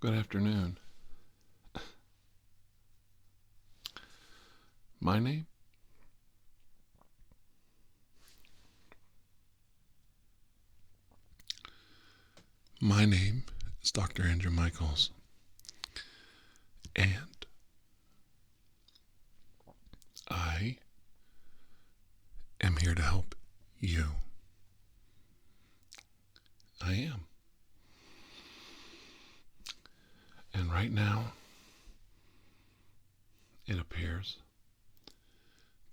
Good afternoon. My name? My name is Dr. Andrew Michaels, and I am here to help you. I am. And right now, it appears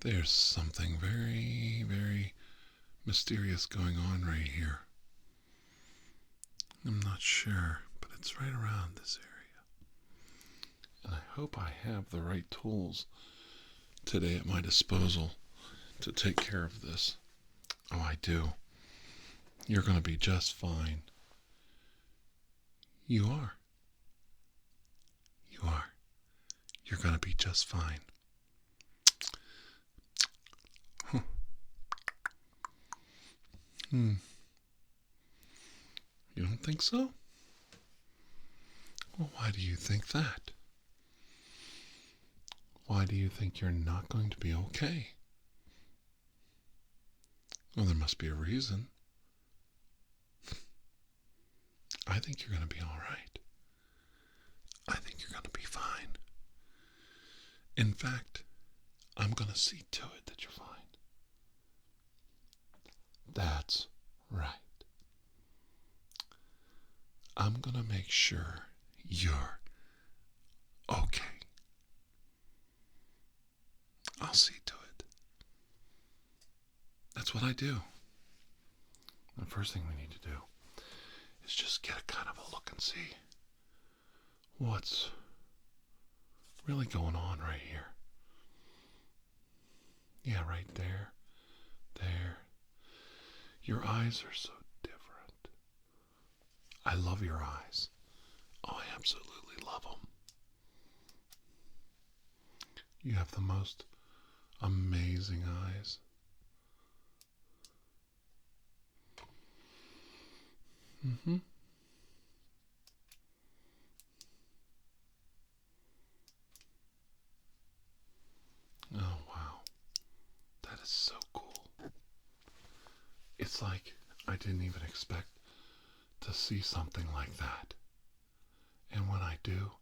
there's something very, very mysterious going on right here. I'm not sure, but it's right around this area. And I hope I have the right tools today at my disposal to take care of this. Oh, I do. You're going to be just fine. You are. You are. You're going to be just fine. Huh. You don't think so? Well, why do you think that? Why do you think you're not going to be okay? Well, there must be a reason. I think you're going to be all right. I think you're going to be fine. In fact, I'm going to see to it that you're fine. That's right. I'm going to make sure you're okay. I'll see to it. That's what I do. The first thing we need to do is just get a kind of a look and see what's really going on right here. Yeah, right there. There. Your eyes are so different. I love your eyes. Oh, I absolutely love them. You have the most amazing eyes. Mm-hmm. Oh, wow. That is so cool. It's like I didn't even expect to see something like that. And when I do,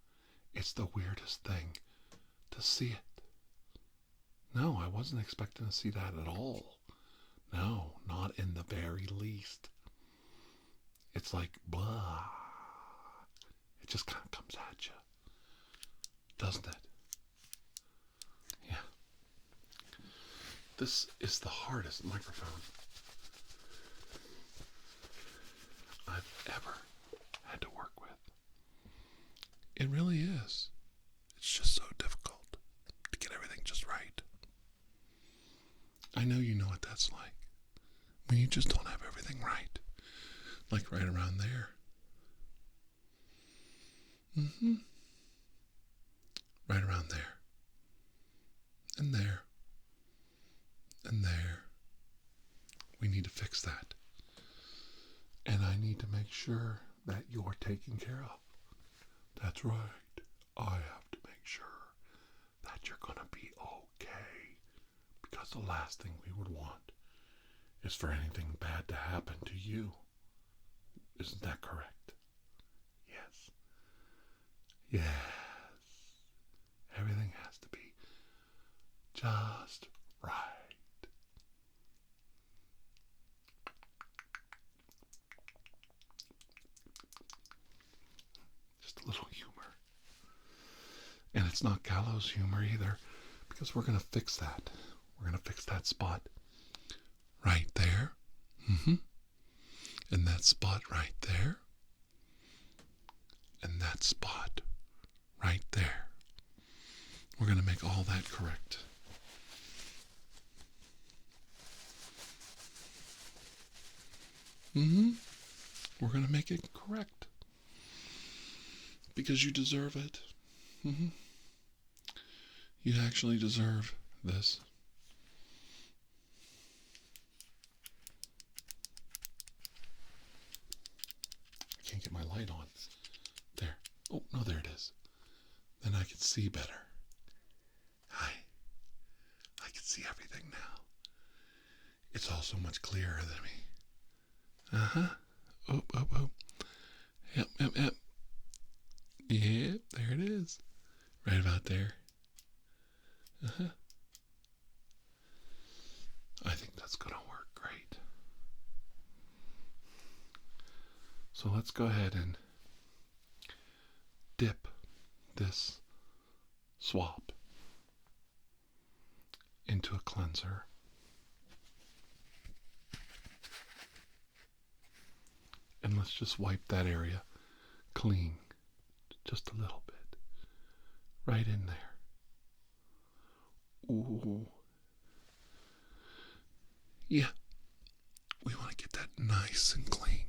it's the weirdest thing to see it. No, I wasn't expecting to see that at all. No, not in the very least. It's like, blah. It just kind of comes at you. Doesn't it? Yeah. This is the hardest microphone I've ever had to work with. It really is. It's just so difficult to get everything just right. I know you know what that's like. When you just don't have everything right. Like right around there. Mm-hmm. Right around there. And there. And there. We need to fix that. And I need to make sure that you're taken care of. That's right. I have to make sure that you're going to be okay. Because the last thing we would want is for anything bad to happen to you. Isn't that correct? Yes. Yes. Everything has to be just right. Just a little humor. And it's not gallows humor either, because we're going to fix that. We're going to fix that spot right there. Mm-hmm. And that spot right there. And that spot right there. We're going to make all that correct. Mm-hmm. We're going to make it correct. Because you deserve it. Mm-hmm. You actually deserve this. I can't get my light on. There. Oh, no, there it is. Then I can see better. Hi. I can see everything now. It's all so much clearer than me. Uh-huh. Oh, oh, oh. Yep, yep, yep. Yep, there it is. Right about there. Uh-huh. I think that's going to work great. So let's go ahead and dip this swab into a cleanser. And let's just wipe that area clean. Just a little bit. Right in there. Ooh. Yeah. We want to get that nice and clean.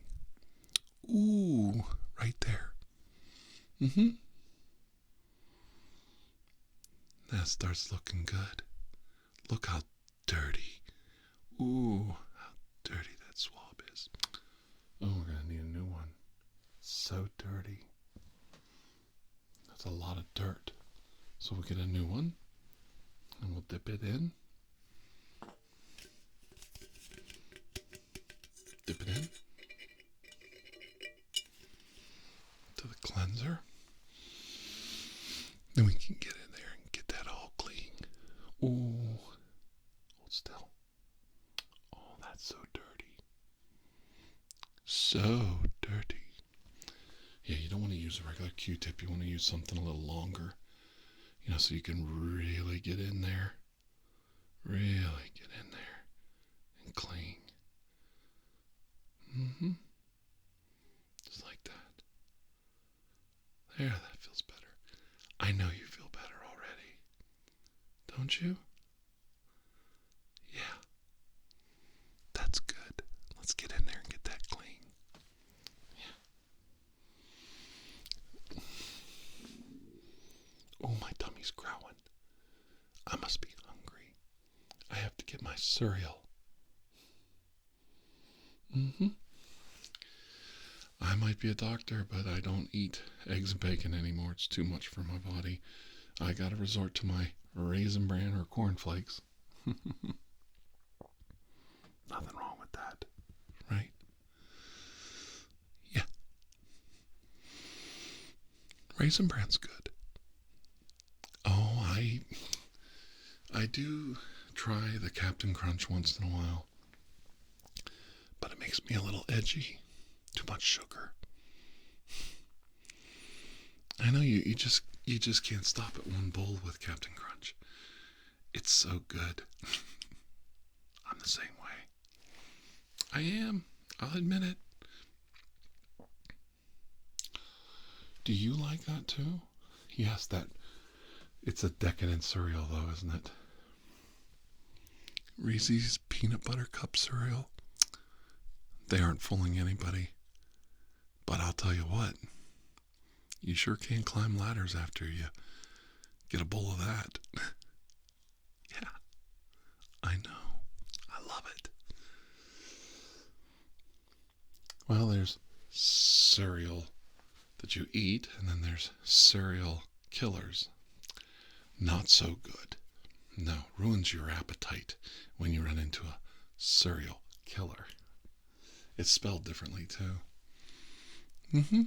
Ooh. Right there. Mm-hmm. That starts looking good. Look how dirty. Ooh. How dirty that swab is. Oh, we're going to need a new one. So dirty. That's a lot of dirt. So we'll get a new one. And we'll dip it in. Dip it in. To the cleanser. Then we can get in there and get that all clean. Ooh. Hold still. Oh, that's so dirty. So dirty. Yeah, you don't want to use a regular Q-tip. You want to use something a little longer. You know, so you can really get in there. Really get in there and clean. Mm-hmm. Just like that. There, that feels better. I know you feel better already. Don't you? Yeah. That's good. Let's get in there and get that clean. Yeah. Oh, my tummy's growling. I must be hungry. I have to get my cereal. Mm-hmm. I might be a doctor, but I don't eat eggs and bacon anymore. It's too much for my body. I gotta resort to my Raisin Bran or cornflakes. Nothing wrong with that, right? Yeah. Raisin Bran's good. Oh, I do try the Captain Crunch once in a while, but it makes me a little edgy. Too much sugar. I know you just can't stop at one bowl with Captain Crunch. It's so good. I'm the same way. I am. I'll admit it. Do you like that too? Yes, that. It's a decadent cereal though, isn't it? Reese's Peanut Butter Cup cereal. They aren't fooling anybody. But I'll tell you what. You sure can't climb ladders after you get a bowl of that. Yeah, I know. I love it. Well, there's cereal that you eat, and then there's cereal killers. Not so good. No, ruins your appetite when you run into a cereal killer. It's spelled differently, too. Mm-hmm.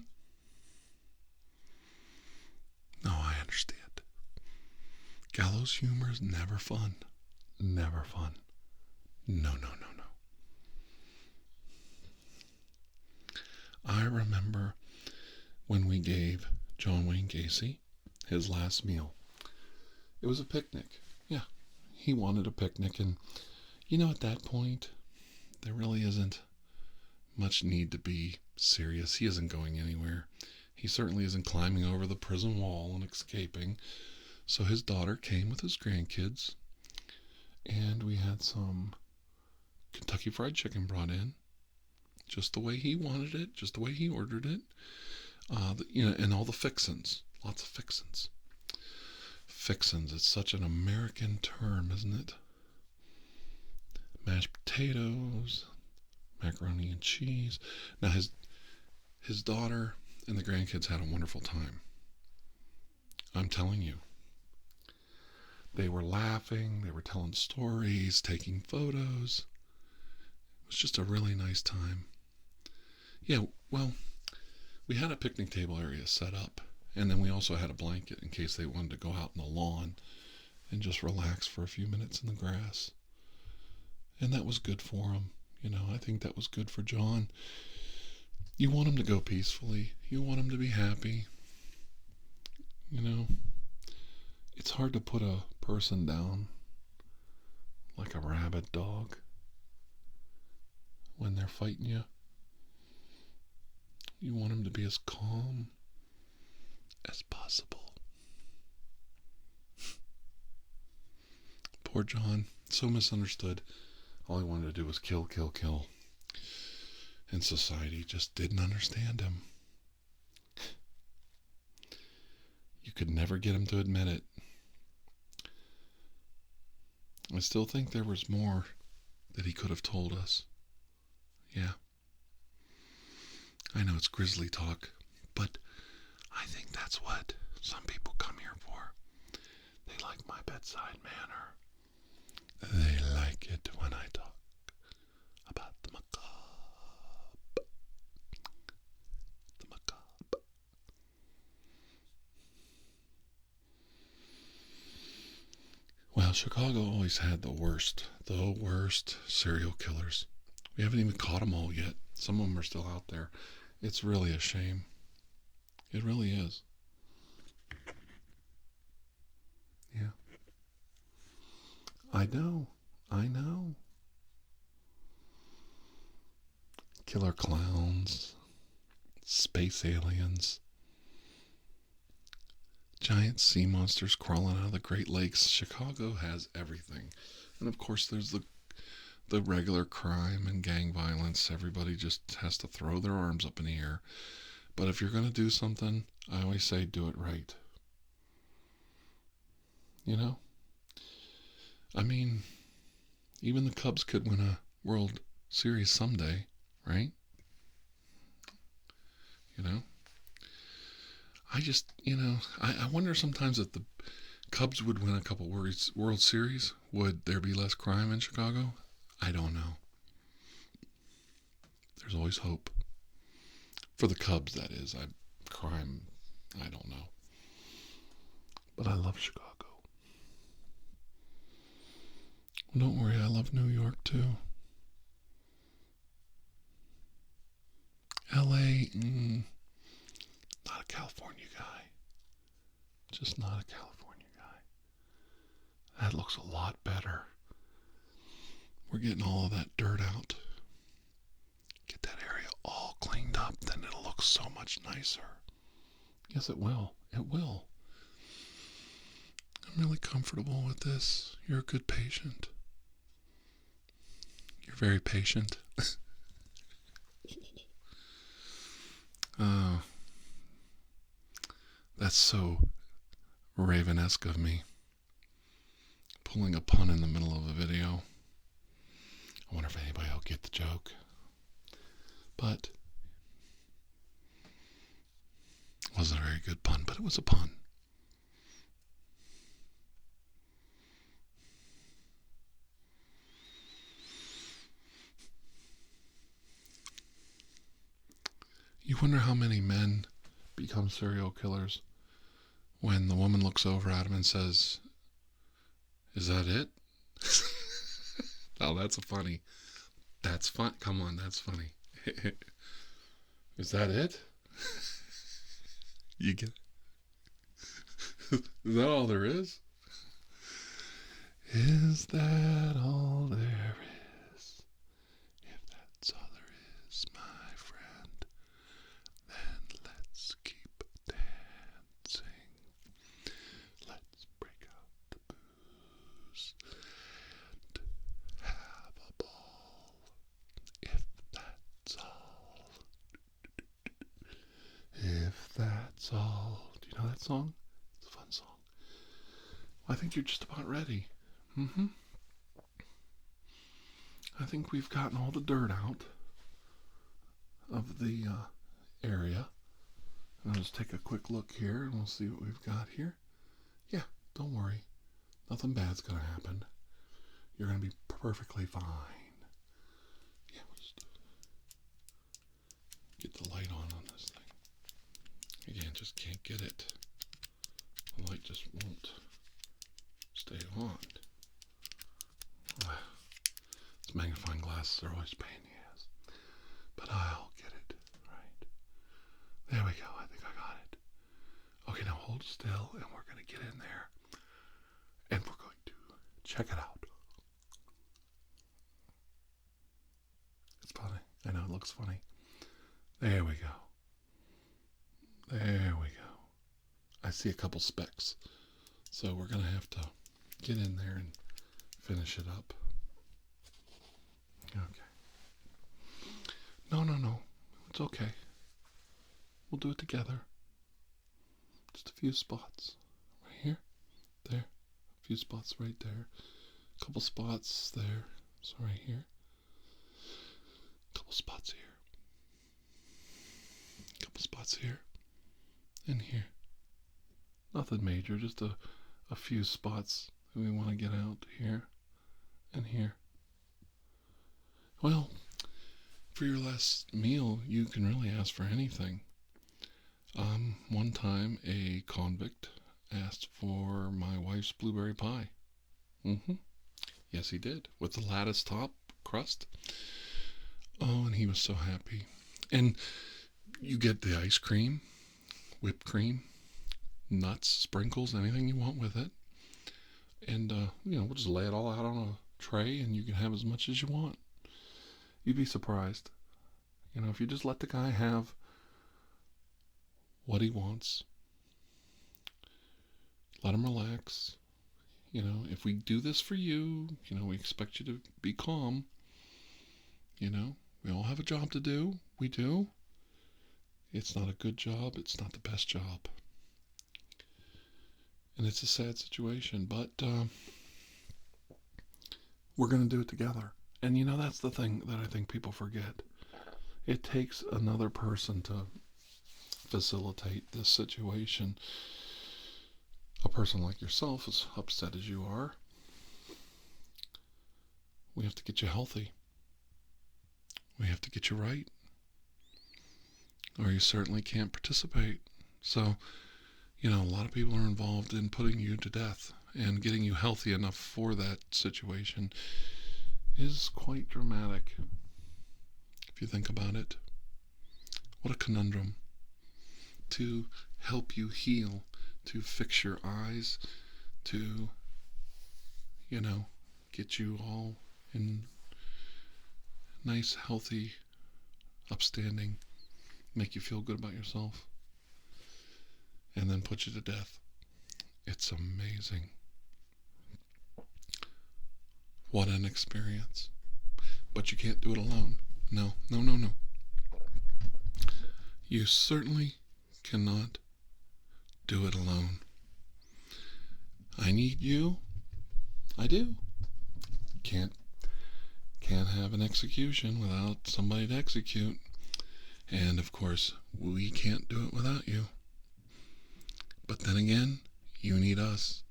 No, I understand. Gallows humor is never fun. Never fun. No, no, no, no. I remember when we gave John Wayne Gacy his last meal. It was a picnic. Yeah, he wanted a picnic, and at that point, there really isn't much need to be serious. He isn't going anywhere. He certainly isn't climbing over the prison wall and escaping. So his daughter came with his grandkids, and we had some Kentucky Fried Chicken brought in, just the way he wanted it, just the way he ordered it. And all the fixins, lots of fixins. Fixins, it's such an American term, isn't it? Mashed potatoes, macaroni and cheese. Now his daughter And the grandkids had a wonderful time. I'm telling you. They were laughing, they were telling stories, taking photos. It was just a really nice time. Yeah, well, we had a picnic table area set up. And then we also had a blanket in case they wanted to go out in the lawn and just relax for a few minutes in the grass. And that was good for them. I think that was good for John. You want him to go peacefully. You want him to be happy. It's hard to put a person down like a rabid dog when they're fighting you. You want him to be as calm as possible. Poor John, so misunderstood. All he wanted to do was kill, kill, kill. And society just didn't understand him. You could never get him to admit it. I still think there was more that he could have told us. Yeah. I know it's grisly talk, but I think that's what some people come here for. They like my bedside manner. They like it when I talk about the macabre. The macabre. Well, Chicago always had the worst serial killers. We haven't even caught them all yet. Some of them are still out there. It's really a shame. It really is. Yeah. I know. Killer clowns, space aliens, giant sea monsters crawling out of the Great Lakes. Chicago has everything. And of course there's the regular crime and gang violence. Everybody just has to throw their arms up in the air. But if you're going to do something, I always say do it right. I mean, even the Cubs could win a World Series someday, right? I just, I wonder sometimes if the Cubs would win a couple World Series, would there be less crime in Chicago? I don't know. There's always hope. For the Cubs, that is. Crime, I don't know. But I love Chicago. Well, don't worry, I love New York too. LA, not a California guy. Just not a California guy. That looks a lot better. We're getting all of that dirt out. Get that area all cleaned up, then it'll look so much nicer. Yes, it will. It will. I'm really comfortable with this. You're a good patient. You're very patient. Oh, that's so Raven-esque of me. Pulling a pun in the middle of a video. I wonder if anybody will get the joke. But it wasn't a very good pun, but it was a pun. You wonder how many men become serial killers when the woman looks over at him and says, "Is that it?" Oh, that's funny. That's fun. Come on, that's funny. Is that it? You get it? Is that all there is? Is that all there is? If that's all there is, my friend, then let's keep dancing. Let's break out the booze and have a ball. If that's all. If that's all. Do you know that song? It's a fun song. I think you're just about ready. I think we've gotten all the dirt out of the area. I'll just take a quick look here and we'll see what we've got here. Yeah, don't worry. Nothing bad's going to happen. You're going to be perfectly fine. Yeah, we'll just get the light on this thing. Again, just can't get it. The light just won't stay on. These magnifying glasses are always a pain in the ass. But I'll get it. Right. There we go. I think I got it. Okay, now hold still and we're going to get in there. And we're going to check it out. It's funny. I know it looks funny. There we go. There we go. I see a couple specks. So we're going to have to get in there and finish it up. Okay. No. It's okay. We'll do it together. Just a few spots. Right here. There. A few spots right there. A couple spots there. So right here. A couple spots here. A couple spots here. And here. Nothing major. Just a few spots that we want to get out here. And here. Well, for your last meal, you can really ask for anything. One time, a convict asked for my wife's blueberry pie. Yes, he did, with the lattice top crust. Oh, and he was so happy. And you get the ice cream, whipped cream, nuts, sprinkles, anything you want with it. And, we'll just lay it all out on a tray, and you can have as much as you want. You'd be surprised. If you just let the guy have what he wants, let him relax. If we do this for you, we expect you to be calm. We all have a job to do. We do. It's not a good job. It's not the best job. And it's a sad situation, but we're going to do it together. And that's the thing that I think people forget. It takes another person to facilitate this situation. A person like yourself, as upset as you are, we have to get you healthy. We have to get you right. Or you certainly can't participate. So, a lot of people are involved in putting you to death, and getting you healthy enough for that situation is quite dramatic. If you think about it, what a conundrum. To help you heal, to fix your eyes, to, get you all in nice, healthy, upstanding, make you feel good about yourself, and then put you to death. It's amazing. What an experience. But you can't do it alone. No. You certainly cannot do it alone. I need you. I do. Can't have an execution without somebody to execute. And of course, we can't do it without you. But then again, you need us.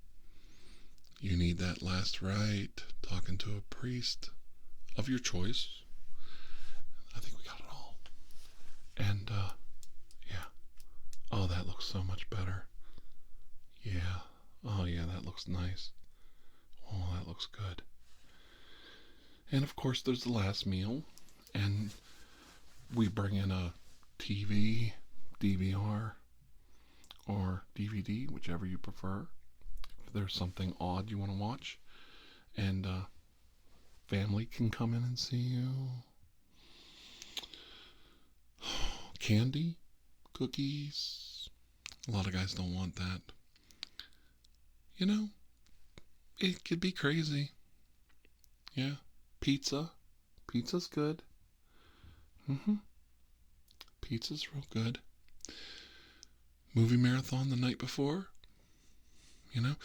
You need that last rite, talking to a priest of your choice. I think we got it all. And, yeah. Oh, that looks so much better. Yeah. Oh, yeah, that looks nice. Oh, that looks good. And, of course, there's the last meal. And we bring in a TV, DVR, or DVD, whichever you prefer. If there's something odd you want to watch, and family can come in and see you. Candy, cookies. A lot of guys don't want that. It could be crazy. Yeah. Pizza. Pizza's good. Pizza's real good. Movie marathon the night before. And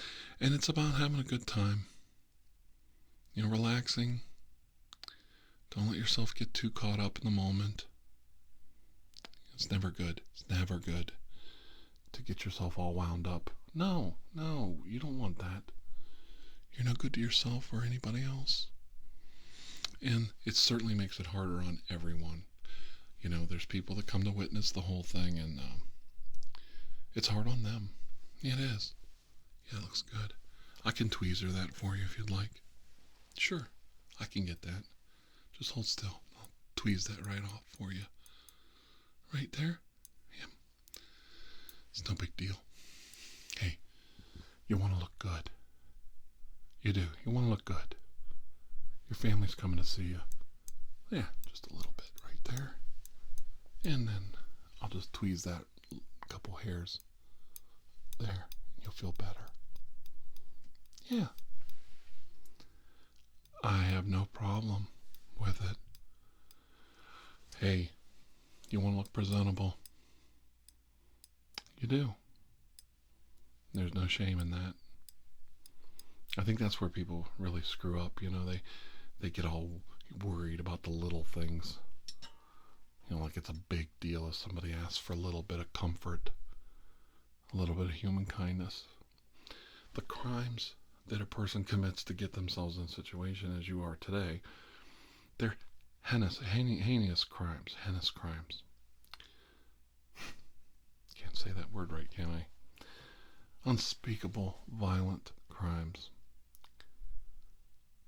it's about having a good time. Relaxing. Don't let yourself get too caught up in the moment. It's never good. It's never good. to get yourself all wound up. No, you don't want that. You're no good to yourself or anybody else. And it certainly makes it harder on everyone. There's people that come to witness the whole thing, and it's hard on them. Yeah, it is. Yeah, it looks good. I can tweezer that for you if you'd like. Sure, I can get that. Just hold still. I'll tweeze that right off for you. Right there? Yeah. It's no big deal. Hey, you want to look good. You do. You want to look good. Your family's coming to see you. Yeah, just a little bit right there. And then I'll just tweeze that couple hairs. There. You'll feel better. Yeah. I have no problem with it. Hey, you want to look presentable? You do. There's no shame in that. I think that's where people really screw up. They get all worried about the little things. Like it's a big deal if somebody asks for a little bit of comfort, a little bit of human kindness. The crimes that a person commits to get themselves in a situation as you are today, they're heinous crimes. Heinous crimes. Can't say that word right, can I? Unspeakable, violent crimes.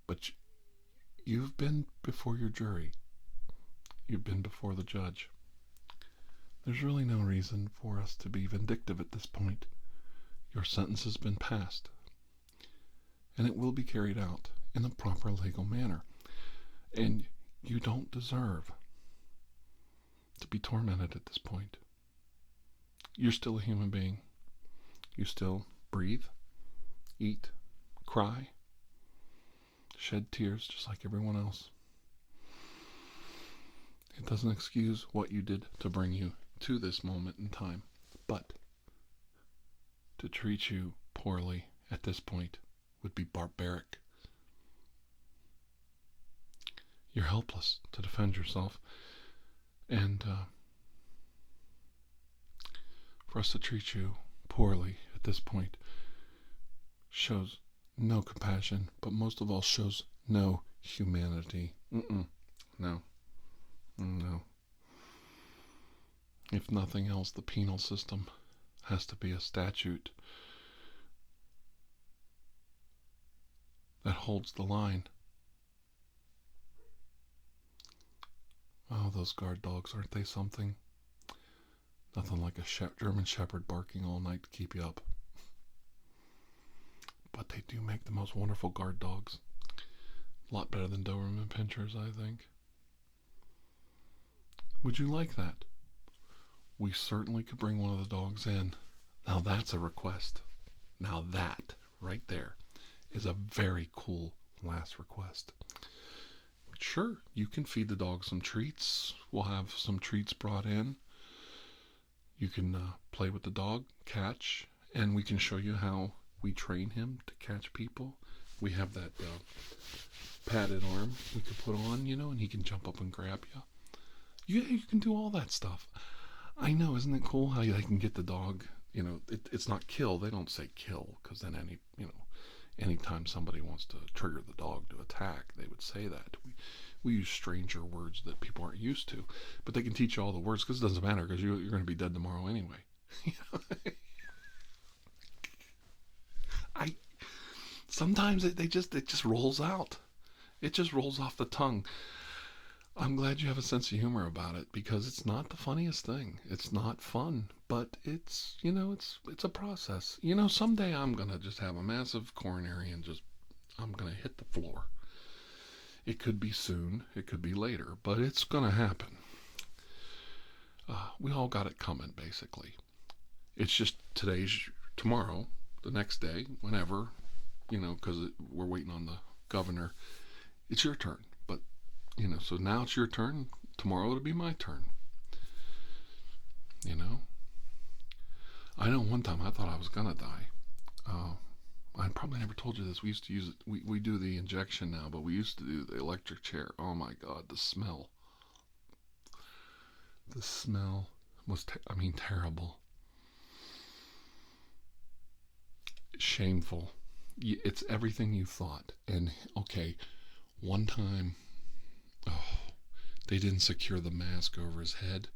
But you've been before your jury. You've been before the judge. There's really no reason for us to be vindictive at this point. Your sentence has been passed, and it will be carried out in a proper legal manner. And you don't deserve to be tormented at this point. You're still a human being. You still breathe, eat, cry, shed tears just like everyone else. It doesn't excuse what you did to bring you to this moment in time, but to treat you poorly at this point would be barbaric. You're helpless to defend yourself, and for us to treat you poorly at this point shows no compassion, but most of all shows no humanity. No. If nothing else, the penal system has to be a statute that holds the line. Oh, those guard dogs, aren't they something? Nothing like a German Shepherd barking all night to keep you up. But they do make the most wonderful guard dogs. A lot better than Doberman Pinschers, I think. Would you like that? We certainly could bring one of the dogs in. Now that's a request. Now that, right there, is a very cool last request. Sure, you can feed the dog some treats. We'll have some treats brought in. You can play with the dog, catch, and we can show you how we train him to catch people. We have that padded arm we could put on, and he can jump up and grab you. Yeah, you can do all that stuff. I know, isn't it cool how they can get the dog? It's not kill. They don't say kill, because then anytime somebody wants to trigger the dog to attack, they would say that. We use stranger words that people aren't used to, but they can teach you all the words because it doesn't matter because you're going to be dead tomorrow anyway. Sometimes it just rolls out. It just rolls off the tongue. I'm glad you have a sense of humor about it because it's not the funniest thing. It's not fun, but it's a process. Someday I'm going to just have a massive coronary and I'm going to hit the floor. It could be soon, it could be later, but it's going to happen. We all got it coming, basically. It's just tomorrow, the next day, whenever, because we're waiting on the governor. It's your turn. So now it's your turn. Tomorrow it'll be my turn. I know one time I thought I was gonna die. I probably never told you this. We used to use it. We do the injection now, but we used to do the electric chair. Oh my God, the smell. The smell was, terrible. Shameful. It's everything you thought. And okay, one time, oh, they didn't secure the mask over his head.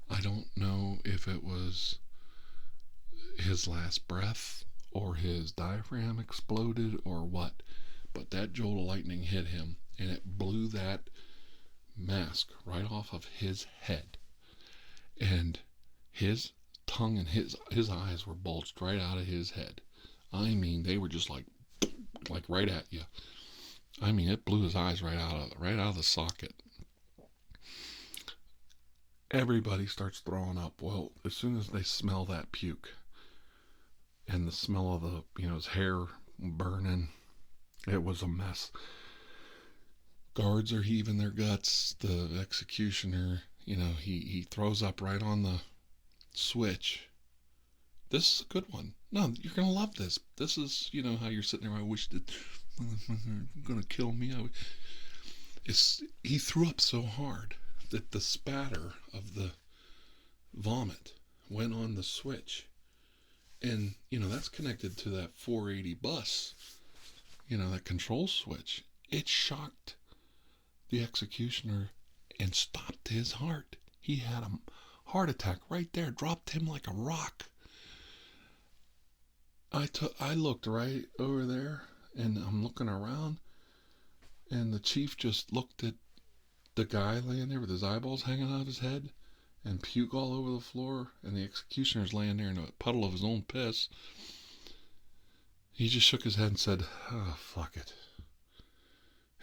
I don't know if it was his last breath or his diaphragm exploded or what, but that jolt of lightning hit him and it blew that mask right off of his head. And his tongue and his eyes were bulged right out of his head. I mean, they were just like right at you. I mean, it blew his eyes right out of the socket. Everybody starts throwing up. Well, as soon as they smell that puke and the smell of his hair burning, it was a mess. Guards are heaving their guts. The executioner, he throws up right on the switch. This is a good one. No, you're gonna love this. This is, how you're sitting there. I wish that gonna kill me. He threw up so hard that the spatter of the vomit went on the switch, and that's connected to that 480 bus. That control switch. It shocked the executioner and stopped his heart. He had a heart attack right there. Dropped him like a rock. I looked right over there, and I'm looking around, and the chief just looked at the guy laying there with his eyeballs hanging out of his head and puke all over the floor, and the executioner's laying there in a puddle of his own piss. He just shook his head and said, "Oh, fuck it."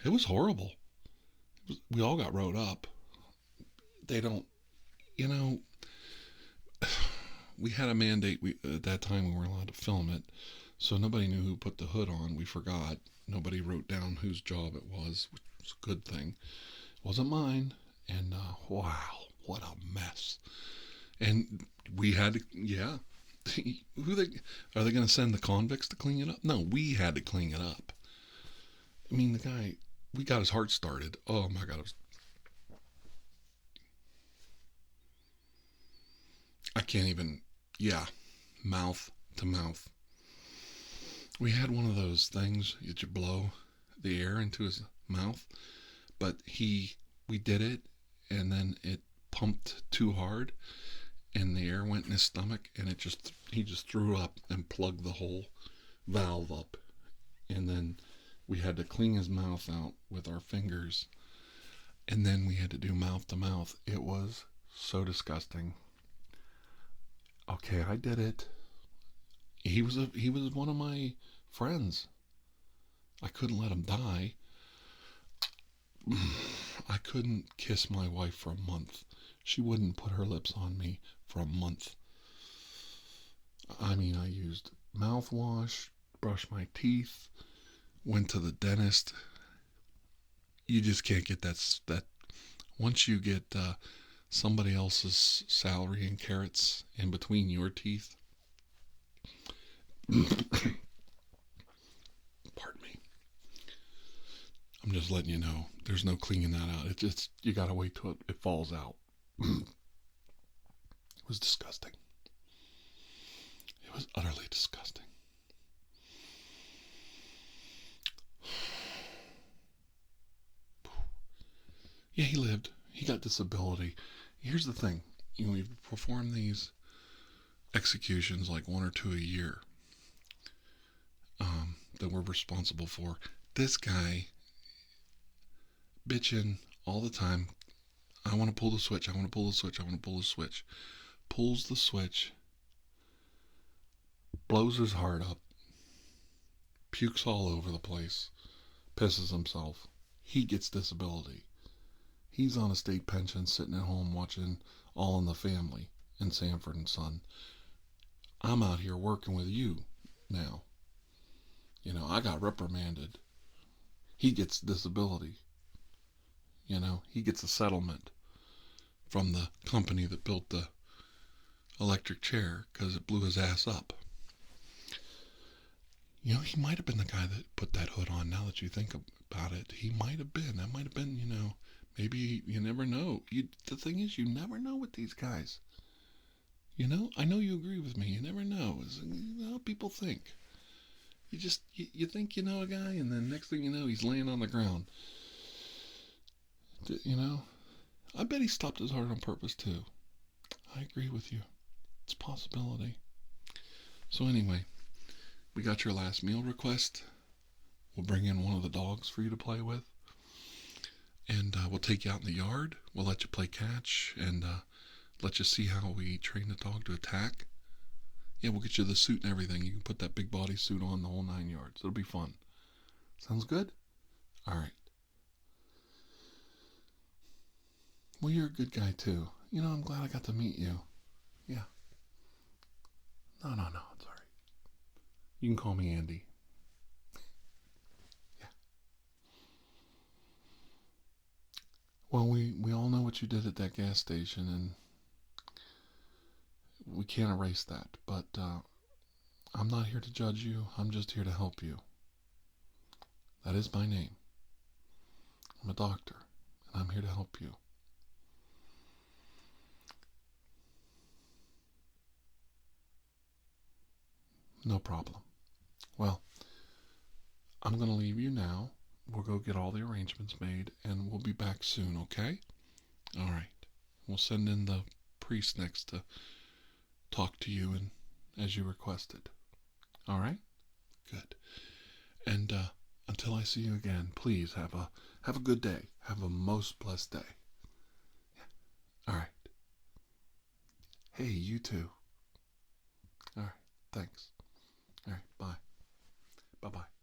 It was horrible. We all got wrote up. They don't, you know, we had a mandate. At that time we weren't allowed to film it, so nobody knew who put the hood on. We forgot. Nobody wrote down whose job it was, which was a good thing. It wasn't mine. And wow, what a mess. And we had to, yeah. Are they going to send the convicts to clean it up? No, we had to clean it up. I mean, the guy, we got his heart started. Oh my God, I can't even, yeah, mouth to mouth. We had one of those things that you blow the air into his mouth, but we did it, and then it pumped too hard, and the air went in his stomach, and he just threw up and plugged the whole valve up, and then we had to clean his mouth out with our fingers, and then we had to do mouth to mouth. It was so disgusting. Okay, I did it. He was one of my friends. I couldn't let him die. I couldn't kiss my wife for a month. She wouldn't put her lips on me for a month. I mean, I used mouthwash, brushed my teeth, went to the dentist. You just can't get that. Once you get somebody else's salary and carrots in between your teeth. Pardon me. I'm just letting you know. There's no cleaning that out. It's you gotta wait till it falls out. It was disgusting. It was utterly disgusting. Yeah, he lived. He got disability. Here's the thing. We perform these executions like one or two a year that we're responsible for. This guy bitching all the time. I want to pull the switch. I want to pull the switch. I want to pull the switch. Pulls the switch. Blows his heart up. Pukes all over the place. Pisses himself. He gets disability. He's on a state pension sitting at home watching All in the Family and Sanford and Son. I'm out here working with you now. I got reprimanded. He gets disability. He gets a settlement from the company that built the electric chair because it blew his ass up. He might have been the guy that put that hood on. Now that you think about it, he might have been. That might have been, maybe you never know. The thing is, you never know with these guys. I know you agree with me. You never know. It's how people think. you think you know a guy, and then next thing you know, he's laying on the ground. You know, I bet he stopped his heart on purpose too. I agree with you. It's a possibility. So anyway, we got your last meal request. We'll bring in one of the dogs for you to play with, and we'll take you out in the yard. We'll let you play catch, and let you see how we train the dog to attack. Yeah, we'll get you the suit and everything. You can put that big body suit on, the whole 9 yards. It'll be fun. Sounds good? All right. Well, you're a good guy too. You know, I'm glad I got to meet you. Yeah. No, it's all right. You can call me Andy. Yeah. Well, we all know what you did at that gas station, and we can't erase that. But I'm not here to judge you. I'm just here to help you. That is my name. I'm a doctor, and I'm here to help you. No problem. Well, I'm going to leave you now. We'll go get all the arrangements made, and we'll be back soon, okay? All right. We'll send in the priest next to talk to you and as you requested. All right? Good. And until I see you again, please have a good day. Have a most blessed day. Yeah. All right. Hey, you too. All right. Thanks. All right. Bye. Bye-bye.